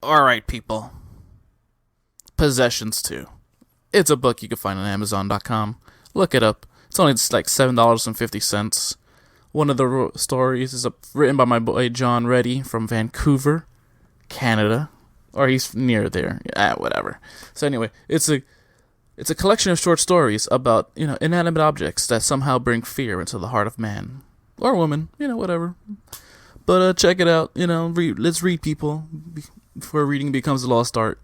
Alright, people. Possessions 2. It's a book you can find on Amazon.com. Look it up. It's only just like $7.50. One of the stories is written by my boy John Reddy from Vancouver, Canada. Or he's near there. Whatever. So anyway, it's a collection of short stories about, inanimate objects that somehow bring fear into the heart of man. Or woman, whatever. But check it out, let's read, people, before reading becomes a lost art.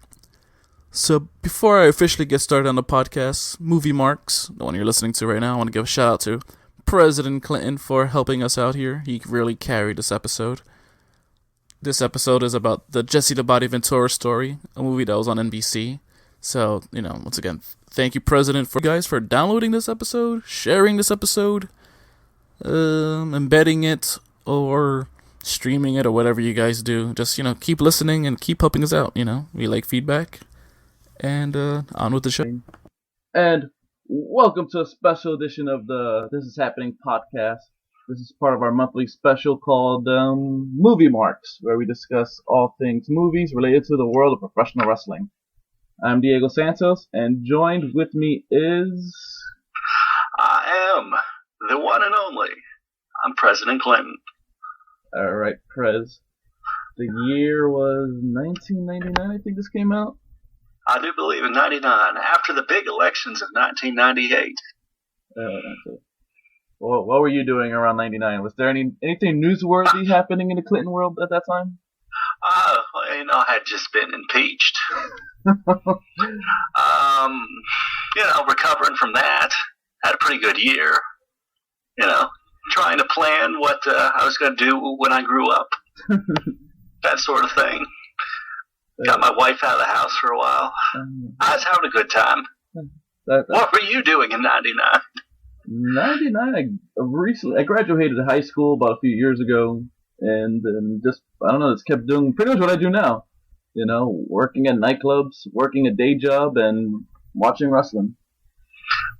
So before I officially get started on the podcast, Movie Marks, the one you're listening to right now, I want to give a shout out to President Clinton for helping us out here. He really carried this episode. This episode is about the Jesse the Body Ventura story, a movie that was on NBC. So, once again, thank you, President, for downloading this episode, sharing this episode, embedding it, or streaming it, or whatever you guys do. Just, keep listening and keep helping us out, We like feedback. And on with the show. And welcome to a special edition of the This Is Happening podcast. This is part of our monthly special called Movie Marks, where we discuss all things movies related to the world of professional wrestling. I'm Diego Santos, and joined with me is... I am the one and only. I'm President Clinton. Alright, Prez. The year was 1999, I think this came out? I do believe in 99, after the big elections of 1998. Well, what were you doing around 99? Was there anything newsworthy happening in the Clinton world at that time? I had just been impeached. Recovering from that. Had a pretty good year. Trying to plan what I was going to do when I grew up. That sort of thing. Got my wife out of the house for a while. I was having a good time. What were you doing in 99? 99, I graduated high school about a few years ago, and just kept doing pretty much what I do now. Working at nightclubs, working a day job, and watching wrestling.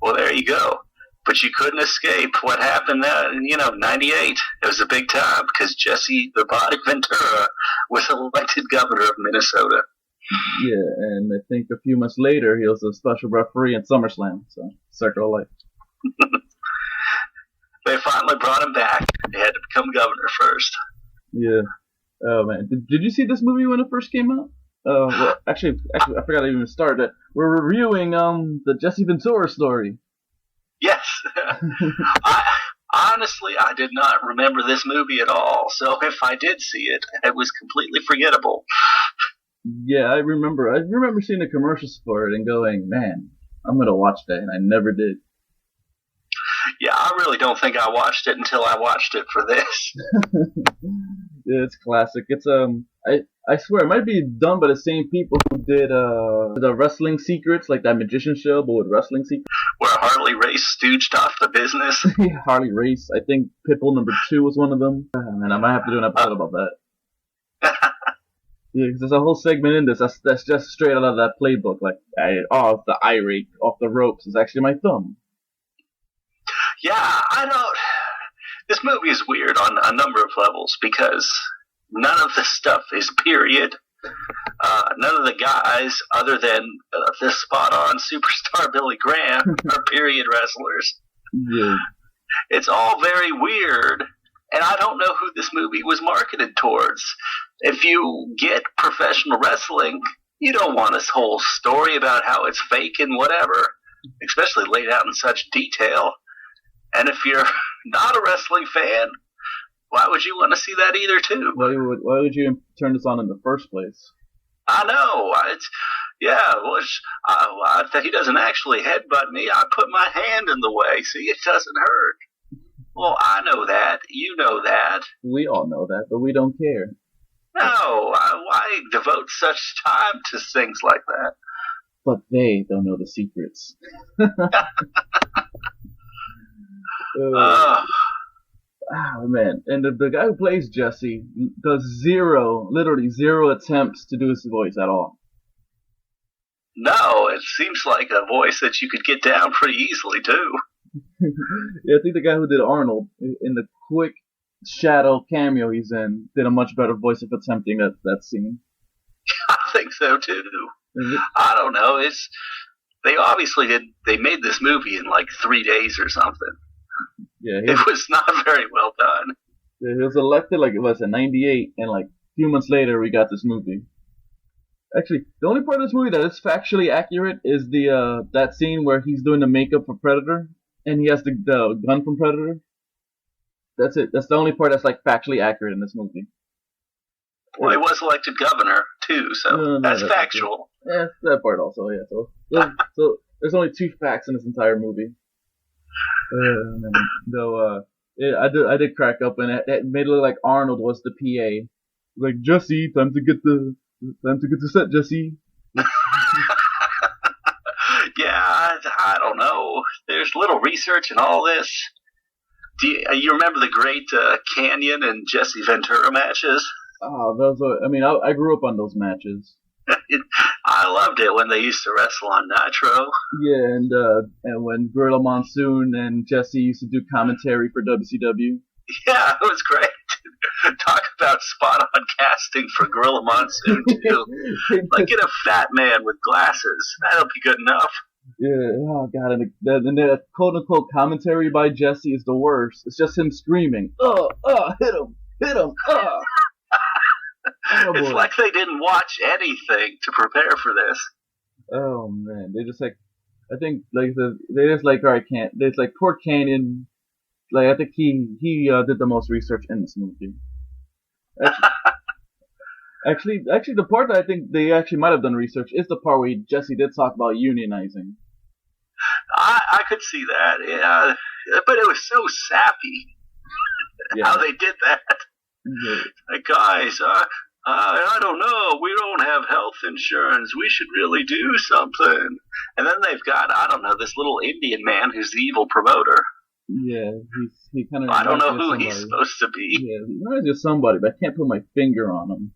Well, there you go. But you couldn't escape what happened in 98. It was a big time because Jesse the Body Ventura was elected governor of Minnesota. Yeah, and I think a few months later he was a special referee in SummerSlam. So, circle of life. They finally brought him back. He had to become governor first. Yeah. Oh, man. Did you see this movie when it first came out? Well, actually, I forgot to even start it. We're reviewing the Jesse Ventura story. Yes. I did not remember this movie at all. So if I did see it, it was completely forgettable. Yeah, I remember seeing the commercials for it and going, man, I'm going to watch that, and I never did. Yeah, I really don't think I watched it until I watched it for this. Yeah, it's classic. It's I swear it might be done by the same people who did the Wrestling Secrets, like that magician show, but with wrestling secrets. Where Harley Race stooged off the business. Harley Race. I think Pitbull number 2 was one of them. And I might have to do an episode about that. Yeah, because there's a whole segment in this that's just straight out of that playbook. Like, the eye rake off the ropes is actually my thumb. Yeah, this movie is weird on a number of levels because none of the stuff is period. None of the guys, other than the spot-on superstar Billy Graham, are period wrestlers. Yeah. It's all very weird, and I don't know who this movie was marketed towards. If you get professional wrestling, you don't want this whole story about how it's fake and whatever, especially laid out in such detail. And if you're not a wrestling fan, why would you want to see that either, too? Why would you turn this on in the first place? I know. He doesn't actually headbutt me. I put my hand in the way. See, it doesn't hurt. Well, I know that. You know that. We all know that, but we don't care. No. Why devote such time to things like that? But they don't know the secrets. Oh, man. And the guy who plays Jesse does literally zero attempts to do his voice at all. No, it seems like a voice that you could get down pretty easily, too. Yeah, I think the guy who did Arnold, in the quick shadow cameo he's in, did a much better voice of attempting that scene. think so too. I don't know. They obviously did. They made this movie in like 3 days or something. Yeah, It was not very well done. he was elected like it was in '98, and like a few months later we got this movie. Actually, the only part of this movie that is factually accurate is the that scene where he's doing the makeup for Predator, and he has the gun from Predator. That's it. That's the only part that's like factually accurate in this movie. Well, he was elected governor too, so that's factual. Yeah, that part also. Yeah, so there's only 2 facts in this entire movie. I did crack up, and it made it look like Arnold was the PA. Like, Jesse, time to get the set, Jesse. Yeah, I don't know. There's little research in all this. Do you remember the great Canyon and Jesse Ventura matches? Oh, those are, I mean, I grew up on those matches. I loved it when they used to wrestle on Nitro. Yeah, and when Gorilla Monsoon and Jesse used to do commentary for WCW. Yeah, it was great. Talk about spot on casting for Gorilla Monsoon too. Like, get a fat man with glasses. That'll be good enough. Yeah, oh god, and the quote unquote commentary by Jesse is the worst. It's just him screaming, hit him, It's like they didn't watch anything to prepare for this. Oh man, they just like, I think like they just like, alright, there's like poor Canyon. Like, I think he did the most research in this movie. Actually, the part that I think they actually might have done research is the part where Jesse did talk about unionizing. I could see that, yeah, but it was so sappy how they did that. Yeah. Like, guys, I don't know. We don't have health insurance. We should really do something. And then they've got, I don't know, this little Indian man who's the evil promoter. Yeah, he kind of. I don't know who he's supposed to be. Yeah, he reminds me of somebody, but I can't put my finger on him.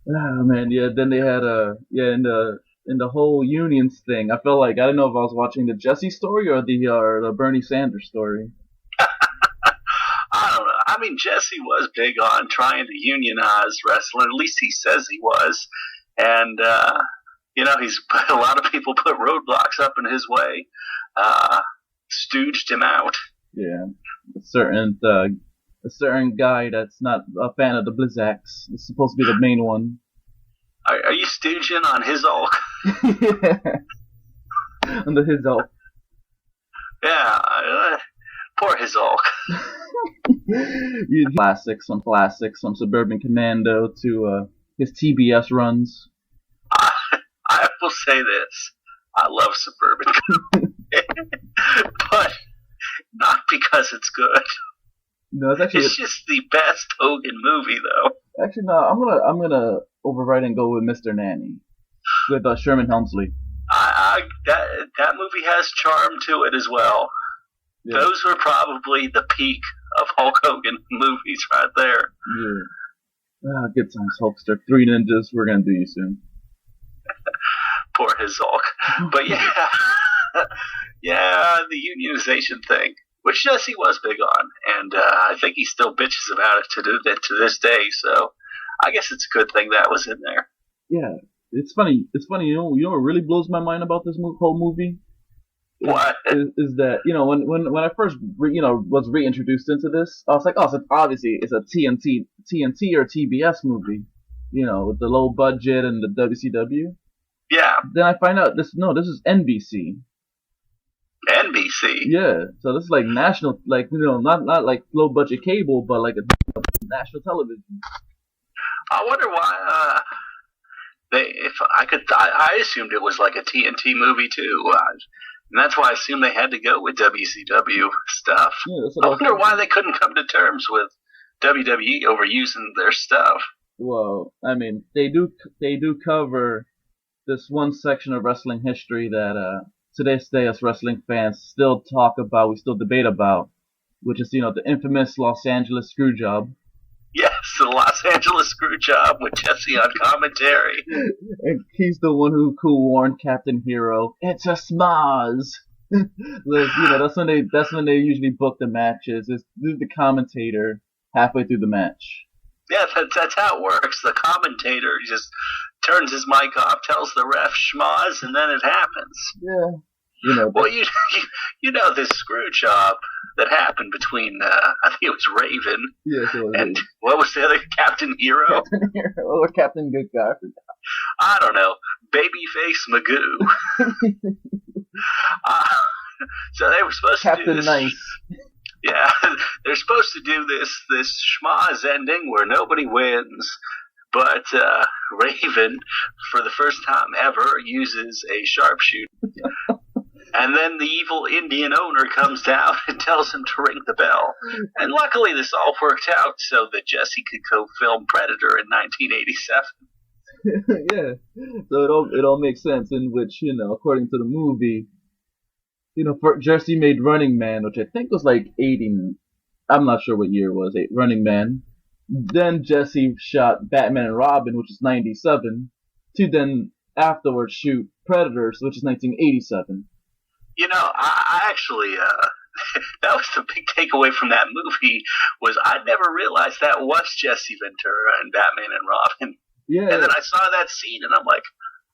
Oh man, yeah. Then they had in the whole unions thing. I felt like I didn't know if I was watching the Jesse story or the Bernie Sanders story. I don't know. I mean, Jesse was big on trying to unionize wrestling. At least he says he was, and he's a lot of people put roadblocks up in his way. Stooged him out. Yeah, a certain guy that's not a fan of the Blizzaks is supposed to be the main one. Are you stooging on his Hulk? Yeah, on the his Hulk. Yeah, poor his Hulk. Some classics, some Suburban Commando to his TBS runs. I will say this: I love Suburban Commando. But not because it's good. No, it's just the best Hogan movie, though. Actually, no. I'm gonna override and go with Mr. Nanny with Sherman Helmsley. That movie has charm to it as well. Yeah. Those were probably the peak of Hulk Hogan movies right there. Yeah. Good times, Hulkster. 3 Ninjas. We're gonna do you soon. Poor his Hulk. But yeah. Yeah, the unionization thing, which Jesse was big on, and I think he still bitches about it to this day. So I guess it's a good thing that was in there. Yeah, it's funny. You know what really blows my mind about this whole movie? What is that when I first was reintroduced into this, I was like, so obviously it's a TNT or TBS movie, with the low budget and the WCW. Yeah. Then I find out this is NBC. NBC. Yeah, so this is like national, like not like low budget cable, but like a national television. I wonder why. I assumed it was like a TNT movie too, and that's why I assumed they had to go with WCW stuff. Yeah, I wonder why they couldn't come to terms with WWE over using their stuff. Well, I mean, they do cover this one section of wrestling history that to this day us wrestling fans still talk about, we still debate about, which is the infamous Los Angeles Screwjob. Yes, the Los Angeles Screwjob with Jesse on commentary. And he's the one who warned Captain Hero, "It's a smaz." That's when they usually book the matches. Is the commentator halfway through the match. Yeah, that's how it works. The commentator just turns his mic off, tells the ref schmoz, and then it happens. Yeah. You know. Well, you know this screw job that happened between I think it was Raven. Yes, it was. And what was the other, Captain Hero? Captain Hero or Captain Good Guy? I don't know. Babyface Magoo. So they were supposed to do this. Captain Nice. Yeah, they're supposed to do this schmoz ending where nobody wins, but Raven, for the first time ever, uses a sharpshooter. And then the evil Indian owner comes down and tells him to ring the bell. And luckily this all worked out so that Jesse could co-film Predator in 1987. Yeah, so it all makes sense. In which, according to the movie, Jesse made Running Man, which I think was like 80. I'm not sure what year it was. Running Man. Then Jesse shot Batman and Robin, which is 97. To then afterwards shoot Predators, which is 1987. I actually, that was the big takeaway from that movie, was I never realized that was Jesse Ventura and Batman and Robin. Yeah. And then I saw that scene and I'm like,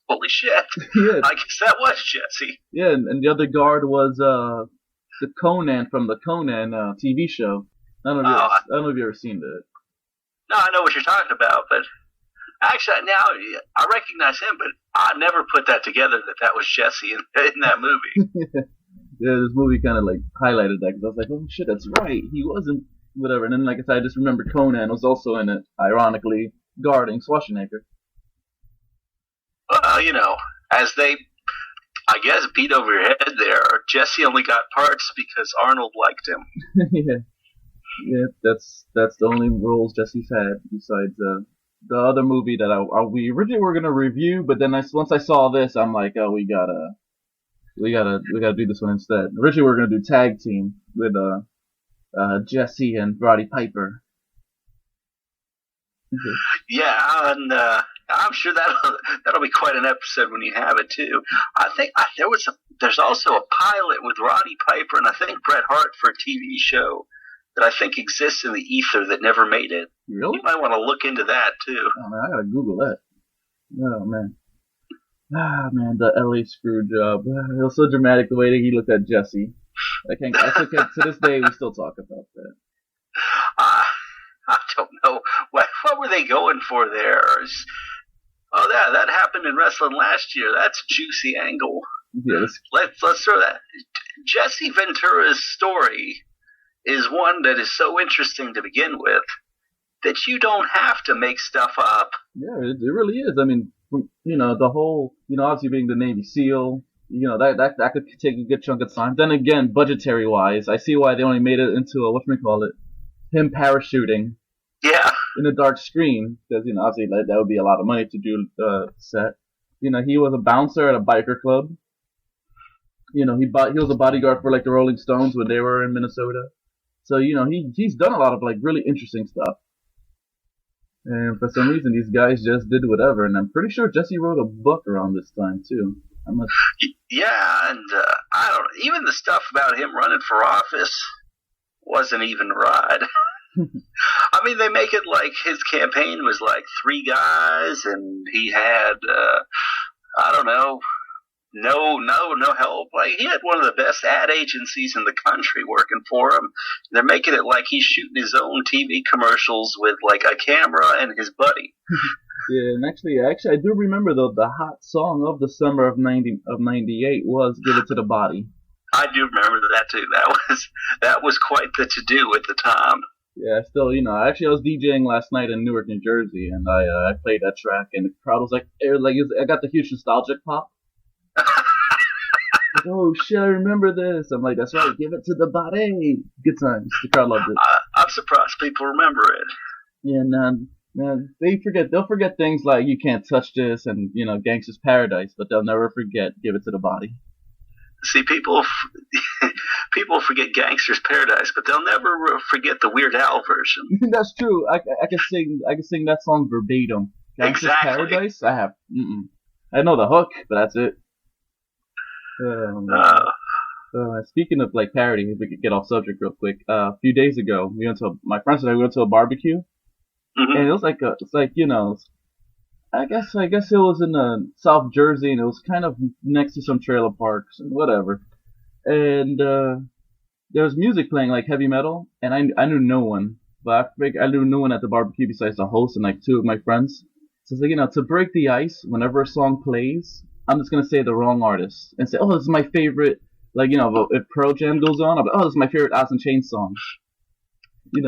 holy shit. Yeah. I guess that was Jesse. Yeah, and the other guard was the Conan from the Conan TV show. I don't know if you've ever seen that. No, I know what you're talking about, but actually now I recognize him, but I never put that together that was Jesse in that movie. Yeah, this movie kind of like highlighted that because I was like, oh shit, that's right, he wasn't whatever. And then like I said, I just remembered Conan was also in it, ironically guarding Schwarzenegger. Well, as they, I guess, beat over your head there, Jesse only got parts because Arnold liked him. Yeah, that's the only roles Jesse's had besides the other movie that we originally were gonna review, but then once I saw this, I'm like, oh, we gotta do this one instead. Originally, we were gonna do Tag Team with Jesse and Roddy Piper. Yeah, and I'm sure that'll be quite an episode when you have it too. I think there's also a pilot with Roddy Piper and I think Bret Hart for a TV show that I think exists in the ether that never made it. Really? You might want to look into that too. Oh man, I gotta Google that. Oh man. Ah man, the LA screw job. It was so dramatic the way that he looked at Jesse. To this day we still talk about that. I don't know. What were they going for there? Oh, that happened in wrestling last year. That's a juicy angle. Yes. Let's throw that. Jesse Ventura's story is one that is so interesting to begin with that you don't have to make stuff up. Yeah, it really is. I mean, the whole, obviously being the Navy SEAL, that could take a good chunk of time. Then again, budgetary wise, I see why they only made it into him parachuting. Yeah. In a dark screen, because, obviously that would be a lot of money to do set. He was a bouncer at a biker club. He was a bodyguard for like the Rolling Stones when they were in Minnesota. So, he's done a lot of like really interesting stuff. And for some reason, these guys just did whatever. And I'm pretty sure Jesse wrote a book around this time too. Yeah, and I don't know. Even the stuff about him running for office wasn't even right. I mean, they make it like his campaign was like 3 guys, and he had, I don't know, no help. Like, he had one of the best ad agencies in the country working for him. They're making it like he's shooting his own TV commercials with like a camera and his buddy. Yeah, and actually, I do remember though the hot song of the summer of '98 was "Give It to the Body." I do remember that too. That was quite the to-do at the time. Yeah, still, I was DJing last night in Newark, New Jersey, and I played that track, and the crowd was like, I got the huge nostalgic pop. Like, oh shit, I remember this. I'm like, that's right, give it to the body. Good times. The crowd loved it. I'm surprised people remember it. Yeah, man, they'll forget things like You Can't Touch This and, Gangsta's Paradise, but they'll never forget Give It to the Body. See, people forget Gangster's Paradise, but they'll never forget the Weird Al version. That's true. I can sing that song verbatim. Gangster's Paradise. I know the hook, but that's it. Speaking of like parody, if we could get off subject real quick. A few days ago, my friends and I went to a barbecue, and it was like I guess it was in South Jersey, and it was kind of next to some trailer parks and whatever. And there was music playing like heavy metal, and I knew no one, but I knew no one at the barbecue besides the host and like two of my friends. So it's like, to break the ice, whenever a song plays, I'm just gonna say the wrong artist and say, oh, this is my favorite. Like, if Pearl Jam goes on, I'll be, oh, this is my favorite Alice in Chains song.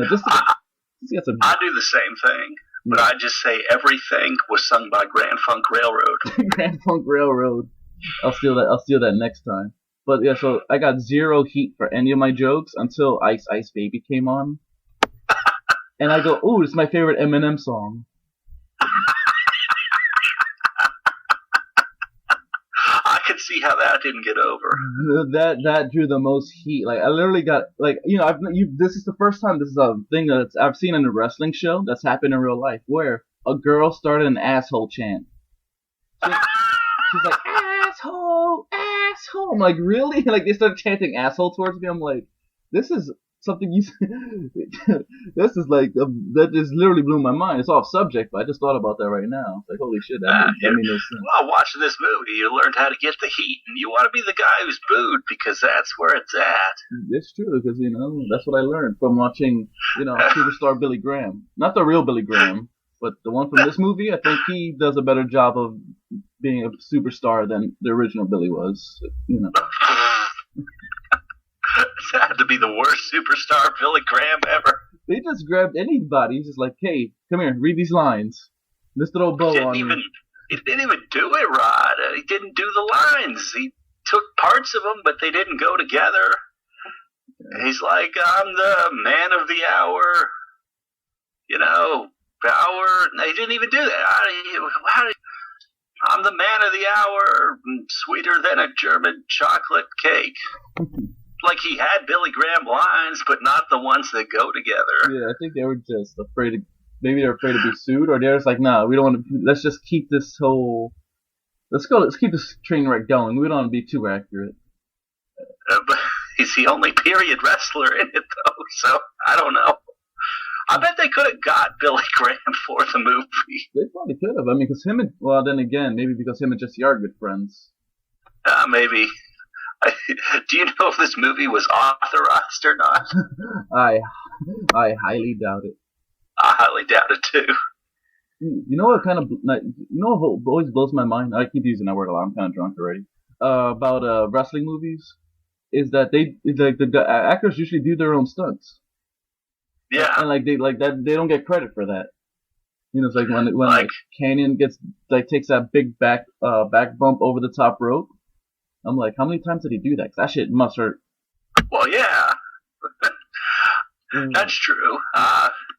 Just to get some. I do the same thing, but I just say everything was sung by Grand Funk Railroad. Grand Funk Railroad. I'll steal that. I'll steal that next time. But yeah, so I got zero heat for any of my jokes until Ice Ice Baby came on, and I go, "Ooh, this is my favorite Eminem song." I could see how that didn't get over. That drew the most heat. Like I literally got this is the first time this is a thing that I've seen in a wrestling show that's happened in real life where a girl started an asshole chant. She's like, asshole, asshole. I'm like, really? Like, they started chanting asshole towards me. I'm like, this is something you. This is like, that just literally blew my mind. It's off subject, but I just thought about that right now. It's like, holy shit, that made no sense. Well, watching this movie, you learned how to get the heat, and you want to be the guy who's booed because that's where it's at. It's true, because, that's what I learned from watching, Superstar Billy Graham. Not the real Billy Graham, but the one from this movie. I think he does a better job of being a superstar than the original Billy was, That had to be the worst superstar Billy Graham ever. They just grabbed anybody. He's just like, hey, come here, read these lines. This little bow on He didn't even do it right. He didn't do the lines. He took parts of them, but they didn't go together. He's like, I'm the man of the hour. Power. No, he didn't even do that. I'm the man of the hour, sweeter than a German chocolate cake. Like he had Billy Graham lines, but not the ones that go together. Yeah, I think they were just afraid maybe they're afraid to be sued, or they're just like, nah, we don't want to, let's just keep this let's keep this train wreck going. We don't want to be too accurate. But he's the only period wrestler in it, though, so I don't know. I bet they could have got Billy Graham for the movie. They probably could have. I mean, because then again, maybe because him and Jesse are good friends. Maybe. Do you know if this movie was authorized or not? I highly doubt it. I highly doubt it, too. You know what what always blows my mind? I keep using that word a lot. I'm kind of drunk already. About wrestling movies, is that the actors usually do their own stunts. Yeah. And they don't get credit for that. It's like when Canyon takes that big back bump over the top rope. I'm like, how many times did he do that? 'Cause that shit must hurt. Well, yeah. That's true.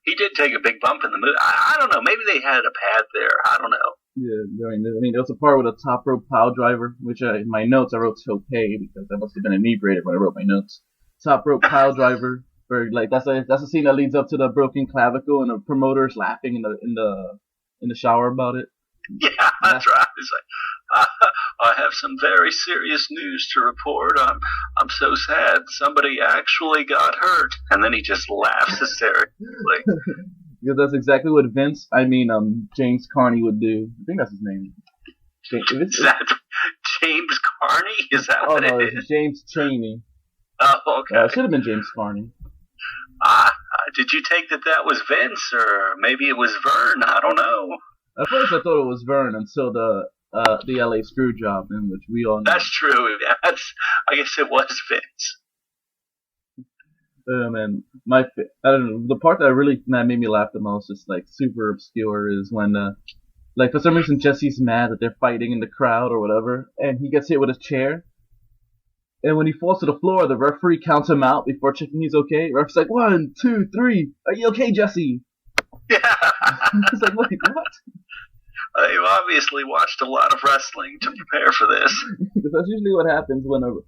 He did take a big bump in the movie. I don't know. Maybe they had a pad there. I don't know. Yeah, I mean, there was a part with a top rope pile driver, which in my notes I wrote okay because I must have been inebriated when I wrote my notes. Top rope pile driver, where that's a scene that leads up to the broken clavicle and the promoters laughing in the shower about it. Yeah, that's right. It's like, I have some very serious news to report. I'm so sad. Somebody actually got hurt, and then he just laughs hysterically. Because that's exactly what James Carney would do. I think that's his name. Is that James Carney? Is that what it is? It's James Chaney. Oh, okay. It should have been James Carney. Did you take that was Vince, or maybe it was Vern? I don't know. At first, I thought it was Vern until the LA screw job, in which we all know. That's true. I guess it was Vince. Man, I don't know. The part that made me laugh the most is like super obscure is when for some reason Jesse's mad that they're fighting in the crowd or whatever, and he gets hit with a chair. And when he falls to the floor, the referee counts him out before checking he's okay. The ref's like, 1, 2, 3. Are you okay, Jesse? Yeah. It's like, wait, what? You've obviously watched a lot of wrestling to prepare for this. Because that's usually what happens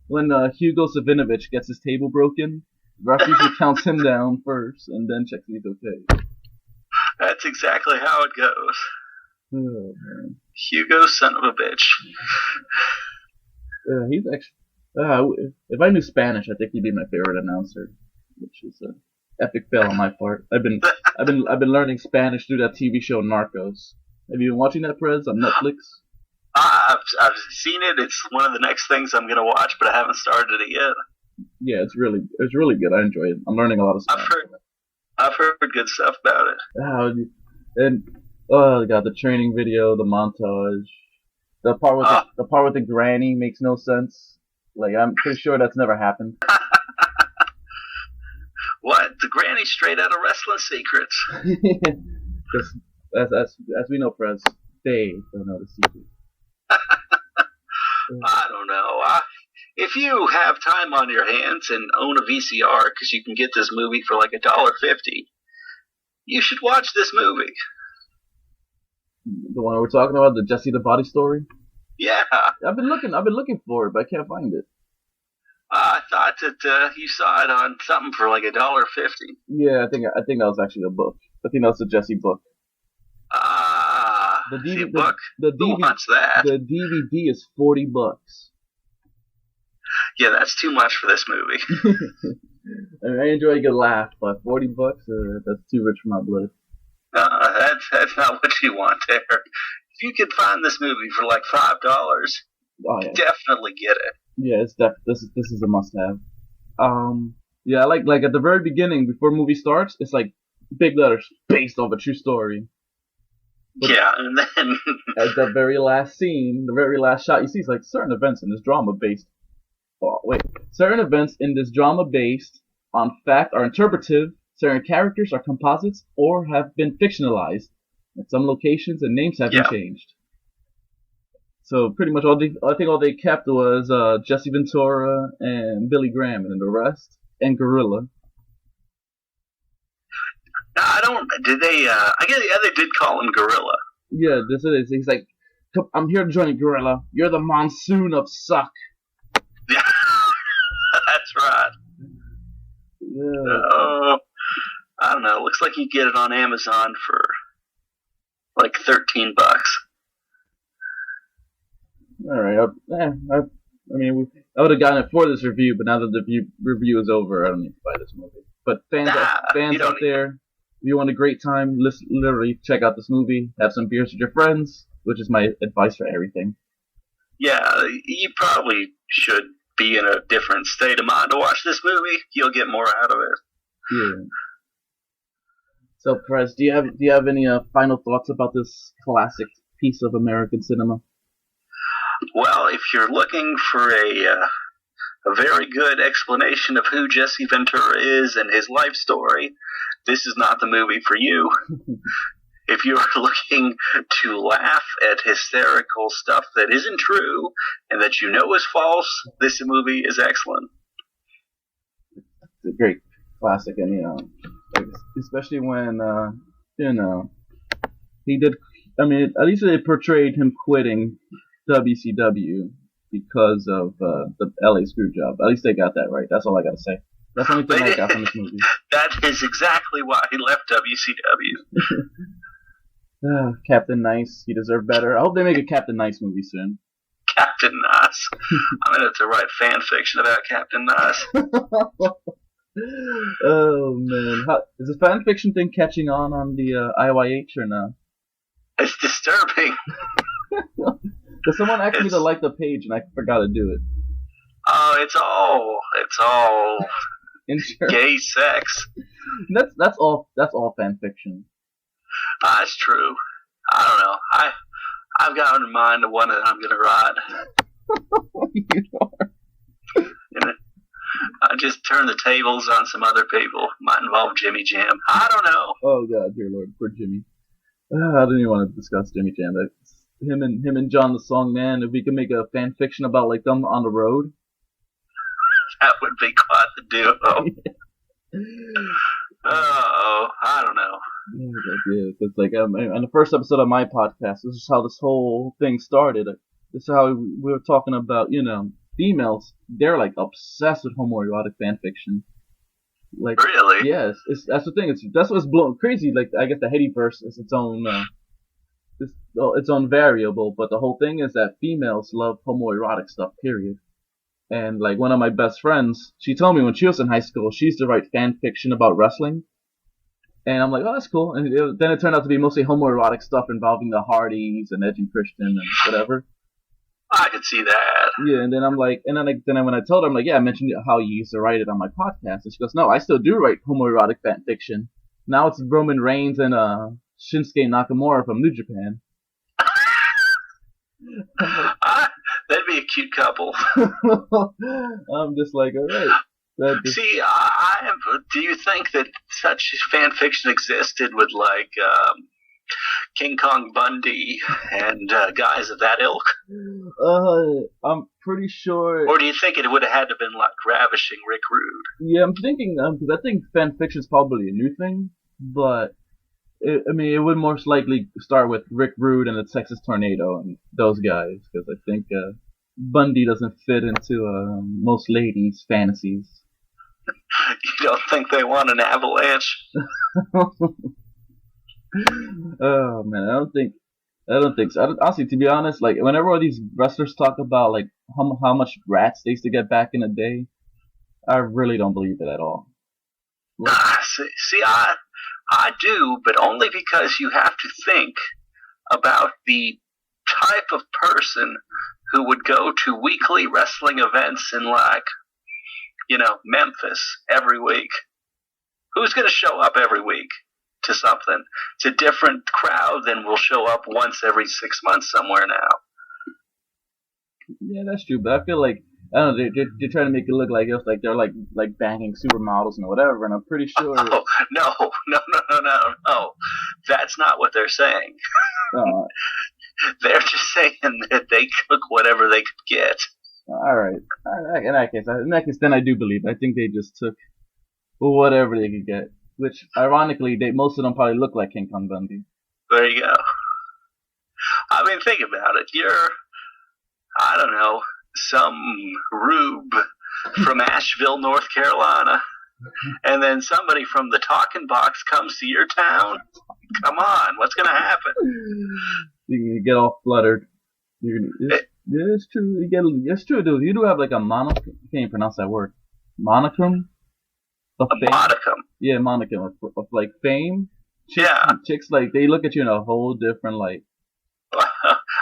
when Hugo Savinovich gets his table broken. The ref usually counts him down first and then checks if he's okay. That's exactly how it goes. Oh, man. Hugo, son of a bitch. He's actually. If I knew Spanish, I think he'd be my favorite announcer, which is an epic fail on my part. I've been learning Spanish through that TV show Narcos. Have you been watching that, Prez, on Netflix? I've seen it. It's one of the next things I'm gonna watch, but I haven't started it yet. Yeah, it's really good. I enjoy it. I'm learning a lot of stuff. I've heard good stuff about it. And oh god, the training video, the montage, the part with the granny makes no sense. Like I'm pretty sure that's never happened. What? The granny straight out of Wrestling Secrets. Because as we know, Prez, they don't know the secret. I don't know. If you have time on your hands and own a VCR, because you can get this movie for like $1.50, you should watch this movie. The one we're talking about, the Jesse the Body story. Yeah. I've been looking for it, but I can't find it. I thought that you saw it on something for like $1.50. Yeah, I think that was actually a book. I think that was a Jesse book. The book. Who wants that? The DVD is $40. Yeah, that's too much for this movie. I mean, I enjoy a good laugh, but $40, that's too rich for my blood. That's not what you want there. If you could find this movie for like $5, definitely get it. Yeah, this is a must-have. Yeah, like at the very beginning, before the movie starts, it's like big letters, based off a true story. But yeah, and then at the very last scene, the very last shot, you see, it's like certain events in this drama based. Oh, wait. Certain events in this drama based on fact are interpretive, certain characters are composites, or have been fictionalized. And some locations and names have been changed. So pretty much I think all they kept was Jesse Ventura and Billy Graham, and the rest, and Gorilla. Did they, I guess, yeah, they did call him Gorilla. Yeah, this is, he's like, I'm here to join you, Gorilla. You're the monsoon of suck. Yeah, that's right. Yeah. I don't know. Looks like you get it on Amazon for like $13. All right. I mean, I would have gotten it for this review, but now that the review is over, I don't need to buy this movie. But fans out there, if you want a great time, literally check out this movie. Have some beers with your friends, which is my advice for everything. Yeah, you probably should be in a different state of mind to watch this movie. You'll get more out of it. Yeah. So, Prez, do you have any final thoughts about this classic piece of American cinema? Well, if you're looking for a very good explanation of who Jesse Ventura is and his life story, this is not the movie for you. If you're looking to laugh at hysterical stuff that isn't true and that you know is false, this movie is excellent. It's a great classic, and especially when he did. I mean, at least they portrayed him quitting WCW because of the LA Screwjob. At least they got that right. That's all I gotta say. That's the only thing I got from this movie. That is exactly why he left WCW. Captain Nice, he deserved better. I hope they make a Captain Nice movie soon. Captain Nice. I'm gonna have to write fan fiction about Captain Nice. Oh man, is the fan fiction thing catching on the IYH or no? It's disturbing. Because someone asked me to like the page and I forgot to do it. Oh, it's all gay sex. That's all fan fiction. That's true. I don't know. I've got in mind the one that I'm gonna write. You are. I just turn the tables on some other people. Might involve Jimmy Jam. I don't know. Oh God, dear Lord, poor Jimmy. I don't even want to discuss Jimmy Jam. Him and John the Song Man. If we could make a fan fiction about like them on the road, that would be quite the duo. Oh, I don't know. Yeah, it's like on the first episode of my podcast, this is how this whole thing started. This is how we were talking about, females. They're like obsessed with homoerotic fan fiction. Like, really? Yes, that's the thing. That's what's blowing crazy. Like, I guess the Headyverse is its own variable, but the whole thing is that females love homoerotic stuff. Period. And like one of my best friends, she told me when she was in high school, she used to write fan fiction about wrestling. And I'm like, oh, that's cool. And then it turned out to be mostly homoerotic stuff involving the Hardys and Edgy Christian and whatever. I could see that. Yeah, and then I'm like, when I told her, I'm like, yeah, I mentioned how you used to write it on my podcast, and she goes, no, I still do write homoerotic fan fiction. Now it's Roman Reigns and Shinsuke Nakamura from New Japan. That'd be a cute couple. I'm just like, all right. See, do you think that such fan fiction existed with like King Kong Bundy and guys of that ilk? I'm pretty sure. Or do you think it would have had to been like Ravishing Rick Rude? Yeah, I'm thinking because I think fan fiction is probably a new thing, but it would most likely start with Rick Rude and the Texas Tornado and those guys, because I think Bundy doesn't fit into most ladies' fantasies. You don't think they want an avalanche? Oh man, I don't think so. Honestly, to be honest, like whenever all these wrestlers talk about like how much rats they used to get back in the day, I really don't believe it at all. See, I do, but only because you have to think about the type of person who would go to weekly wrestling events in like, Memphis every week. Who's going to show up every week to something? It's a different crowd than will show up once every 6 months somewhere now. Yeah, that's true, but I feel like, I don't know, they're trying to make it look like it's like they're like banging supermodels and whatever, and I'm pretty sure. Oh, no. That's not what they're saying. They're just saying that they cook whatever they could get. All right. In that case, then I do believe it. I think they just took whatever they could get. Which, ironically, most of them probably look like King Kong Bundy. There you go. I mean, think about it. You're, I don't know, some rube from Asheville, North Carolina, and then somebody from the Talking Box comes to your town. Come on, what's going to happen? You get all fluttered. It's true. It's true, dude. You do have like a monocle. You can't even pronounce that word. Monochrome? A modicum. Yeah, monochrome of like fame. Chicks like they look at you in a whole different light.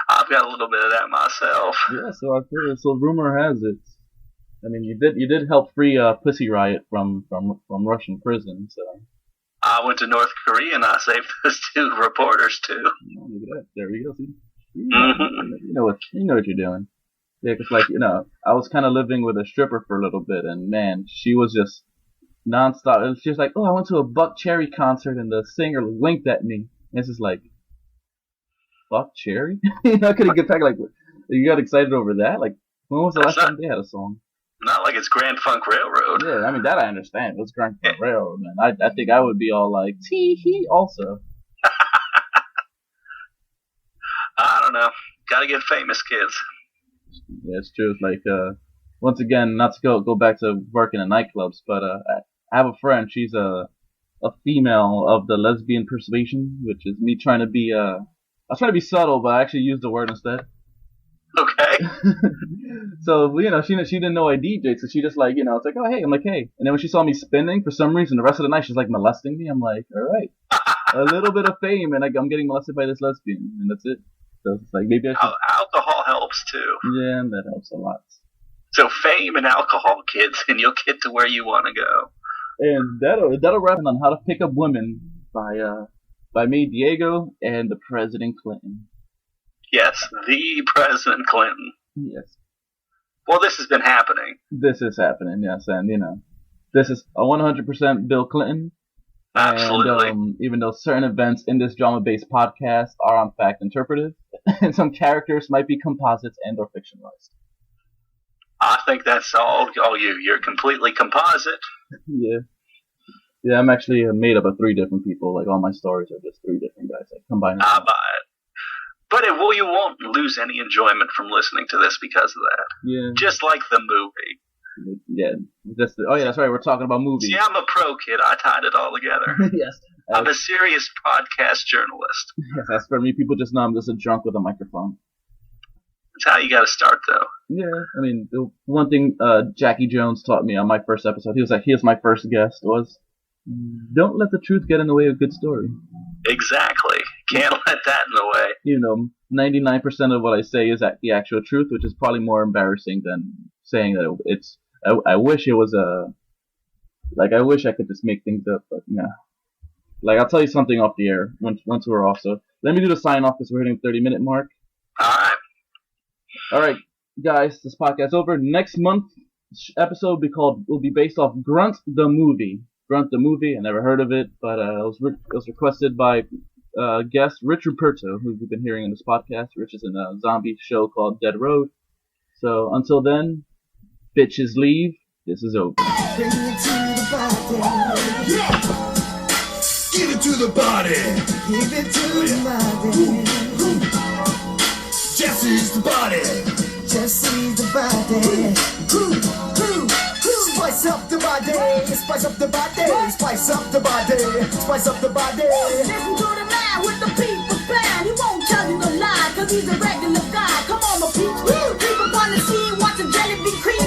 I've got a little bit of that myself. Yeah, so I've heard. So rumor has it. I mean, you did help free Pussy Riot from Russian prison. So I went to North Korea and I saved those 2 reporters too. Oh, look at that. There we go. See, Mm-hmm. you know what you're doing. Yeah, because I was kind of living with a stripper for a little bit, and man, she was just nonstop. She was like, "Oh, I went to a Buck Cherry concert, and the singer winked at me." And it's just like, Buck Cherry? I couldn't get back. Like, you got excited over that? Like, when was the last time they had a song? Not like it's Grand Funk Railroad. Yeah, I mean that I understand. It was Grand Funk Railroad, man. I think I would be all like, tee hee, also. I don't know. Gotta get famous, kids. Yeah, it's true. It's like, once again, not to go back to working in nightclubs, but I have a friend. She's a female of the lesbian persuasion, which is me trying to be I was trying to be subtle, but I actually used the word instead. Okay. So she didn't know I DJ, so she just like it's like, oh hey, I'm like hey, and then when she saw me spinning, for some reason the rest of the night she's like molesting me. I'm like, all right, a little bit of fame, and I'm getting molested by this lesbian, and that's it. So it's like maybe I should. Alcohol helps too. Yeah, and that helps a lot. So fame and alcohol, kids, and you'll get to where you want to go. And that'll wrap on How to Pick Up Women by me, Diego, and the President Clinton. Yes, the President Clinton. Yes. Well, this has been happening. This is happening, yes, and this is a 100% Bill Clinton. Absolutely. And, even though certain events in this drama-based podcast are on fact interpretive, and some characters might be composites and/or fictionalized. I think that's all you. You're completely composite. Yeah, I'm actually made up of 3 different people. Like, all my stories are just 3 different guys. Like, combined. I buy it. But you won't lose any enjoyment from listening to this because of that. Yeah. Just like the movie. Yeah. That's right. We're talking about movies. See, I'm a pro kid. I tied it all together. Yes. I'm a serious podcast journalist. Yes, as for me, people just know I'm just a drunk with a microphone. That's how you got to start, though. Yeah, I mean, the one thing Jackie Jones taught me on my first episode, he was like, "Here's my first guest," was Don't let the truth get in the way of a good story. Exactly. Can't let that in the way. 99% of what I say is the actual truth, which is probably more embarrassing than saying that it's. I wish it was I wish I could just make things up, but no. I'll tell you something off the air once we're off. So let me do the sign off because we're hitting the 30-minute mark. All right, guys, this podcast's over. Next month's episode will be based off Grunt the Movie. Grunt the Movie. I never heard of it, but it was requested by guest Rich Ruperto, who you've been hearing in this podcast. Rich is in a zombie show called Dead Road. So until then, bitches leave. This is over. Bring it to the body. Yeah. Give it to the body. Give it to the body. Jesse's the body. Jesse's the body. Spice up the body. Spice up the body. Spice up the body. Spice up the body. Listen to the man with the people's band. He won't tell you no lie, cause he's a regular guy. Come on, my people. People wanna see what's a jelly bean cream.